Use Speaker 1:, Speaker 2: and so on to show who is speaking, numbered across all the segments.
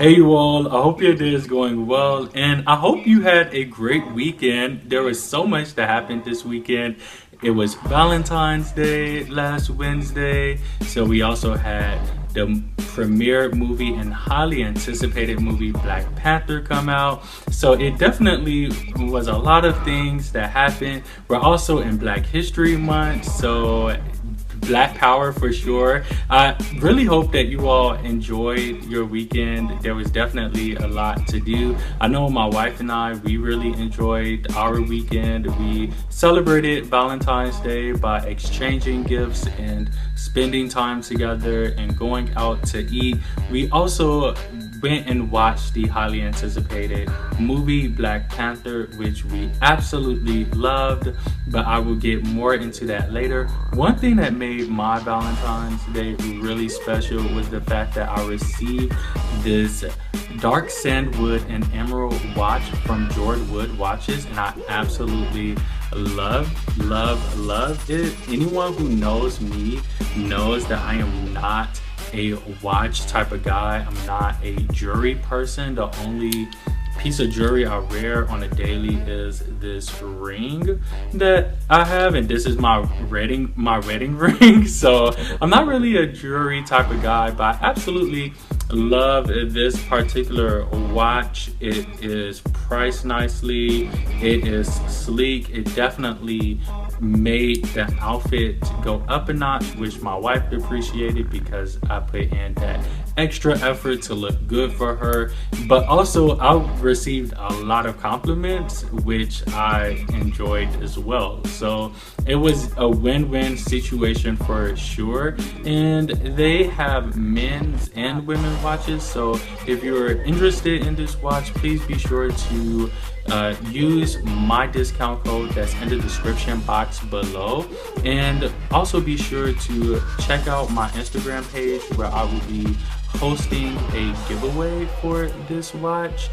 Speaker 1: Hey you all, I hope your day is going well and I hope you had a great weekend. There was so much that happened this weekend. It was Valentine's Day last Wednesday, so we also had the premiere movie and highly anticipated movie Black Panther come out. So it definitely was a lot of things that happened. We're also in Black History Month, so Black Power for sure. I really hope that you all enjoyed your weekend. There was definitely a lot to do. I know my wife and I, we really enjoyed our weekend. We celebrated Valentine's Day by exchanging gifts and spending time together and going out to eat. We also went and watched the highly anticipated movie Black Panther, which we absolutely loved, but I will get more into that later. One thing that made my Valentine's Day really special was the fact that I received this dark sandwood and emerald watch from JORD Wood Watches, and I absolutely love it. Anyone who knows me knows that I am not a watch type of guy. I'm not a jewelry person. The only piece of jewelry I wear on a daily is this ring that I have, and this is my wedding ring. So I'm not really a jewelry type of guy, but I absolutely love this particular watch. It is priced nicely, it is sleek, it definitely made the outfit go up a notch, which my wife appreciated because I put in that extra effort to look good for her. But also I received a lot of compliments, which I enjoyed as well. So it was a win-win situation for sure. And they have men's and women's watches, so if you're interested in this watch, please be sure to use my discount code that's in the description box below, and also be sure to check out my Instagram page where I will be hosting a giveaway for this watch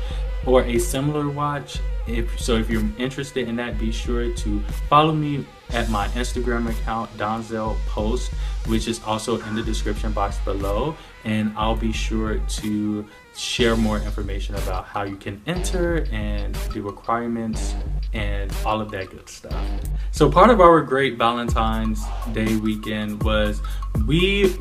Speaker 1: or a similar watch. If you're interested in that, be sure to follow me at my Instagram account, Donzel Post, which is also in the description box below, and I'll be sure to share more information about how you can enter and the requirements and all of that good stuff. So part of our great Valentine's Day weekend was we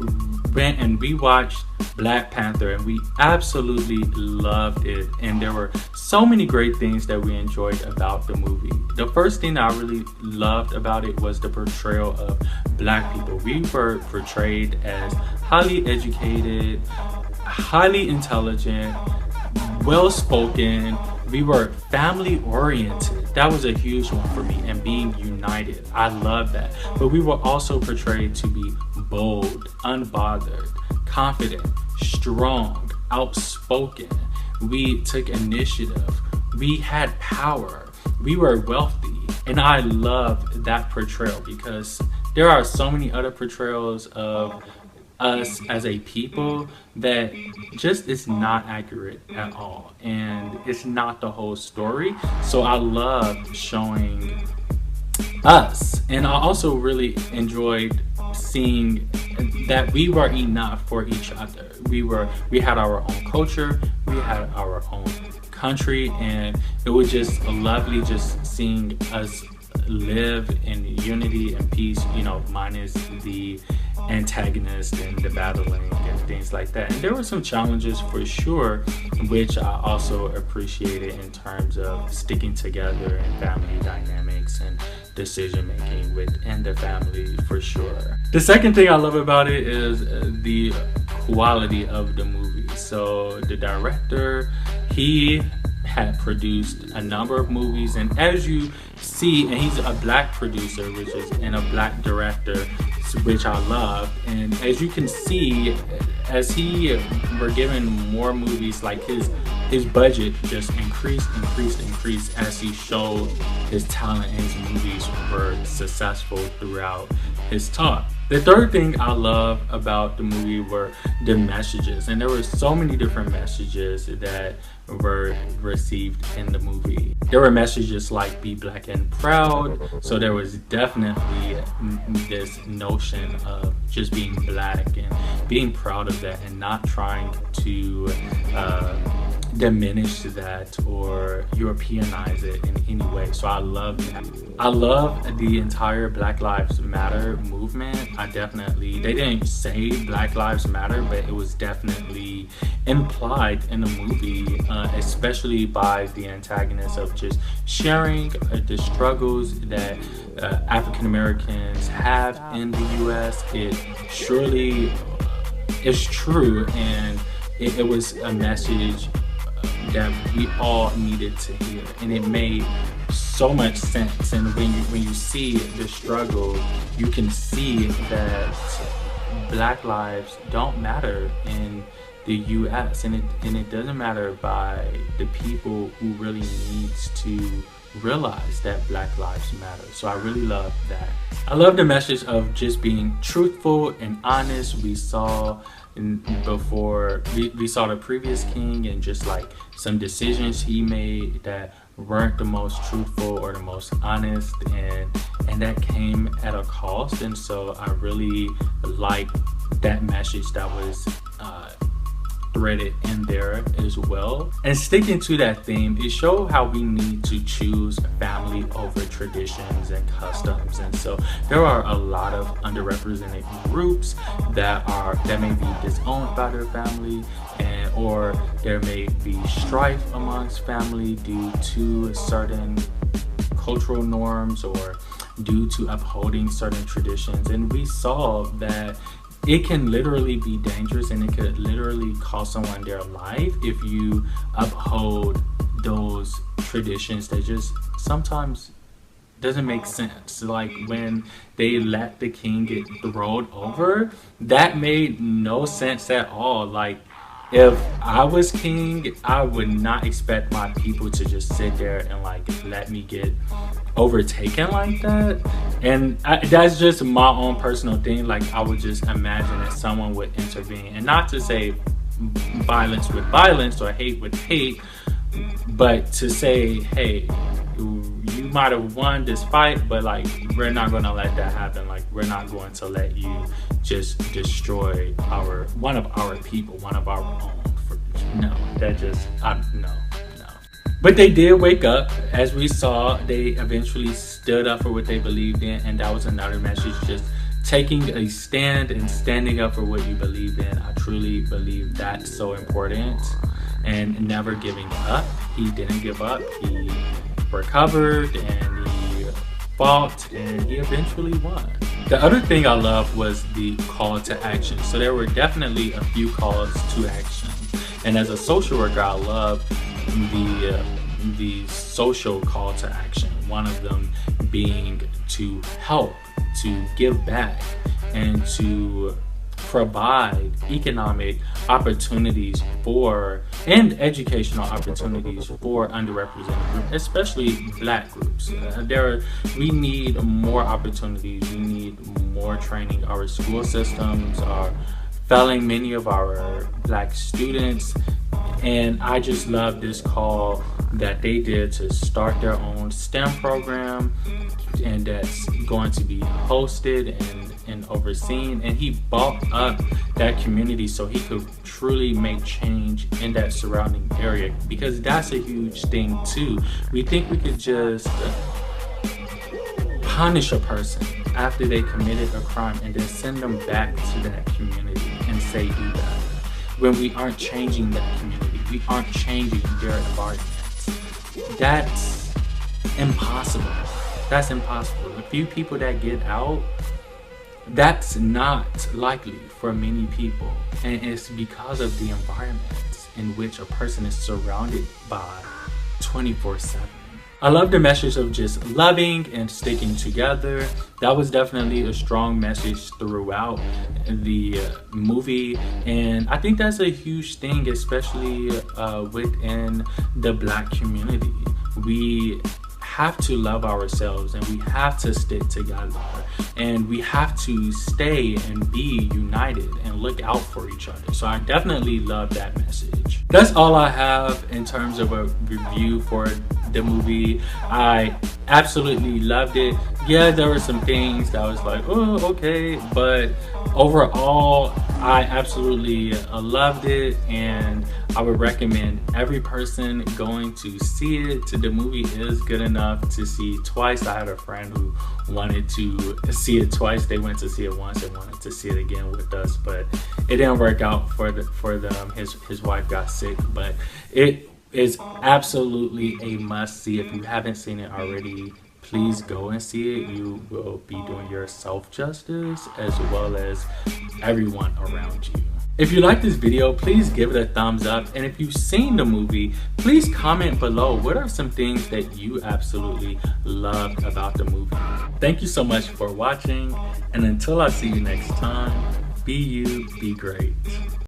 Speaker 1: went and we watched Black Panther, and we absolutely loved it, and there were so many great things that we enjoyed about the movie. The first thing I really loved about it was the portrayal of Black people. We were portrayed as highly educated, highly intelligent, well-spoken. We were family oriented. That was a huge one for me, and being united. I love that. But we were also portrayed to be bold, unbothered, confident, strong, outspoken. We took initiative. We had power. We were wealthy. And I loved that portrayal because there are so many other portrayals of us as a people that just is not accurate at all, and it's not the whole story. So I loved showing us, and I also really enjoyed seeing that we were enough for each other. We had our own culture, we had our own country, and it was just lovely just seeing us live in unity and peace, you know, minus the antagonist and the battling and things like that. And there were some challenges for sure, which I also appreciated in terms of sticking together and family dynamics and decision making within the family for sure. The second thing I love about it is the quality of the movie. So the director, he had produced a number of movies, and as you see, and he's a Black producer, which is, and a Black director, which I love. And as you can see, as he were given more movies, like his budget just increased as he showed his talent, and his movies were successful throughout his talk. The third thing I love about the movie were the messages, and there were so many different messages that were received in the movie. There were messages like be Black and proud, so there was definitely this notion of just being Black and being proud of that, and not trying to diminish that or Europeanize it in any way. So I love that. I love the entire Black Lives Matter movement. They didn't say Black Lives Matter, but it was definitely implied in the movie, especially by the antagonist of just sharing the struggles that African Americans have in the US. It surely is true, and it was a message that we all needed to hear, and it made so much sense. And when you see the struggle, you can see that Black lives don't matter in the US, and it doesn't matter by the people who really needs to realize that Black lives matter. So I really love that. I love the message of just being truthful and honest. We saw we saw the previous king and just like some decisions he made that weren't the most truthful or the most honest, and that came at a cost. And so I really like that message that was threaded in there as well. And sticking to that theme, it showed how we need to choose family over traditions and customs. And so there are a lot of underrepresented groups that may be disowned by their family, or there may be strife amongst family due to certain cultural norms or due to upholding certain traditions. And we saw that it can literally be dangerous, and it could literally cost someone their life if you uphold those traditions that just sometimes doesn't make sense. Like when they let the king get thrown over, that made no sense at all. Like, if I was king, I would not expect my people to just sit there and like let me get overtaken like that. And that's just my own personal thing. Like, I would just imagine that someone would intervene, and not to say violence with violence or hate with hate, but to say, hey, you might have won this fight, but like, we're not going to let that happen. Like, we're not going to let you just destroy one of our people, one of our own. No, no. But they did wake up. As we saw, they eventually stood up for what they believed in, and that was another message, just taking a stand and standing up for what you believe in. I truly believe that's so important, and never giving up. He didn't give up. He recovered and he fought, and he eventually won. The other thing I loved was the call to action. So there were definitely a few calls to action, and as a social worker, I love the social call to action. One of them being to help, to give back, and to provide economic opportunities and educational opportunities for underrepresented groups, especially Black groups. We need more opportunities. We need more training. Our school systems are failing many of our Black students, and I just love this call that they did to start their own STEM program, and that's going to be hosted and overseen. And he bought up that community so he could truly make change in that surrounding area, because that's a huge thing too. We think we could just punish a person after they committed a crime and then send them back to that community and say do better, when we aren't changing that community, we aren't changing their environment. That's impossible. That's impossible. A few people that get out, that's not likely for many people, and it's because of the environment in which a person is surrounded by 24/7. I love the message of just loving and sticking together. That was definitely a strong message throughout the movie, and I think that's a huge thing, especially within the Black community. We have to love ourselves, and we have to stick together, and we have to stay and be united and look out for each other. So I definitely love that message. That's all I have in terms of a review for the movie. I absolutely loved it. Yeah, there were some things that I was like, oh, okay, but overall, I absolutely loved it, and I would recommend every person going to see it. The movie is good enough to see twice. I had a friend who wanted to see it twice. They went to see it once and wanted to see it again with us, but it didn't work out for them. His wife got sick, but it is absolutely a must see. If you haven't seen it already, please go and see it. You will be doing yourself justice as well as everyone around you. If you like this video, please give it a thumbs up. And if you've seen the movie, please comment below. What are some things that you absolutely loved about the movie? Thank you so much for watching. And until I see you next time, be you, be great.